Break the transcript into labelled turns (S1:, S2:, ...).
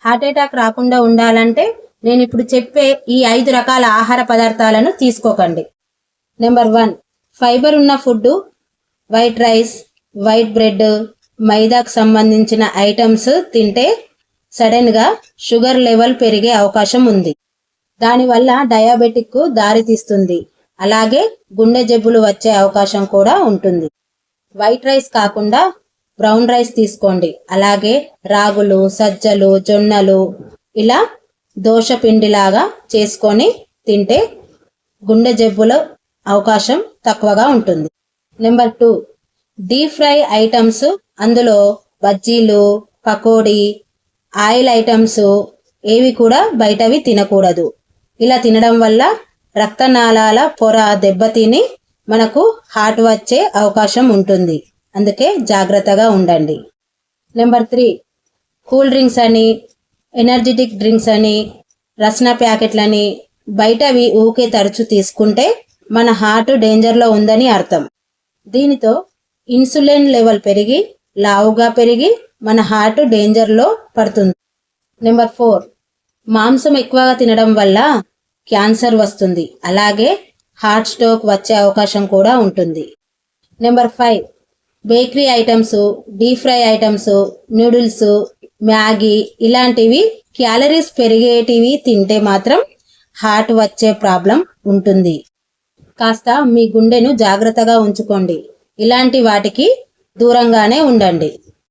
S1: Heart attack రాకుండా ఉండాలంటే నేను ఇప్పుడు చెప్పే ఈ 5 రకాల ఆహార పదార్థాలను తీసుకోకండి. నెంబర్ 1, ఫైబర్ ఉన్న food, white rice, white bread, మైదాకు సంబంధించిన ఐటమ్స్ తింటే సడన్గా షుగర్ లెవెల్ పెరిగే అవకాశం ఉంది. దానివల్ల డయాబెటిక్కు దారితీస్తుంది. అలాగే గుండె జబ్బులు వచ్చే అవకాశం కూడా ఉంటుంది. వైట్ రైస్ కాకుండా బ్రౌన్ రైస్ తీసుకోండి. అలాగే రాగులు, సజ్జలు, జొన్నలు ఇలా దోశ పిండిలాగా చేసుకొని తింటే గుండె జబ్బుల అవకాశం తక్కువగా ఉంటుంది. నెంబర్ 2, డీప్ ఫ్రై ఐటమ్స్, అందులో బజ్జీలు, పకోడీ, ఆయిల్ ఐటమ్స్ ఏవి కూడా బయటవి తినకూడదు. ఇలా తినడం వల్ల రక్తనాళాల పొర దెబ్బతిని మనకు హార్ట్ వచ్చే అవకాశం ఉంటుంది. అందుకే జాగ్రత్తగా ఉండండి. నెంబర్ 3, కూల్ డ్రింక్స్ అని, ఎనర్జెటిక్ డ్రింక్స్ అని, రస్నా ప్యాకెట్లని బయటవి ఊకే తరచు తీసుకుంటే మన హార్ట్ డేంజర్లో ఉందని అర్థం. దీనితో ఇన్సులిన్ లెవెల్ పెరిగి లావుగా పెరిగి మన హార్ట్ డేంజర్లో పడుతుంది. నెంబర్ 4, మాంసం ఎక్కువగా తినడం వల్ల క్యాన్సర్ వస్తుంది. అలాగే హార్ట్ స్ట్రోక్ వచ్చే అవకాశం కూడా ఉంటుంది. Number 5, bakery items, deep fry items, noodles, Maggi ఇలాంటివి క్యాలరీస్ పెరిగేటివి తింటే మాత్రం హార్ట్ వచ్చే ప్రాబ్లం ఉంటుంది. కాస్త మీ గుండెను జాగ్రత్తగా ఉంచుకోండి. ఇలాంటి వాటికి దూరంగానే ఉండండి.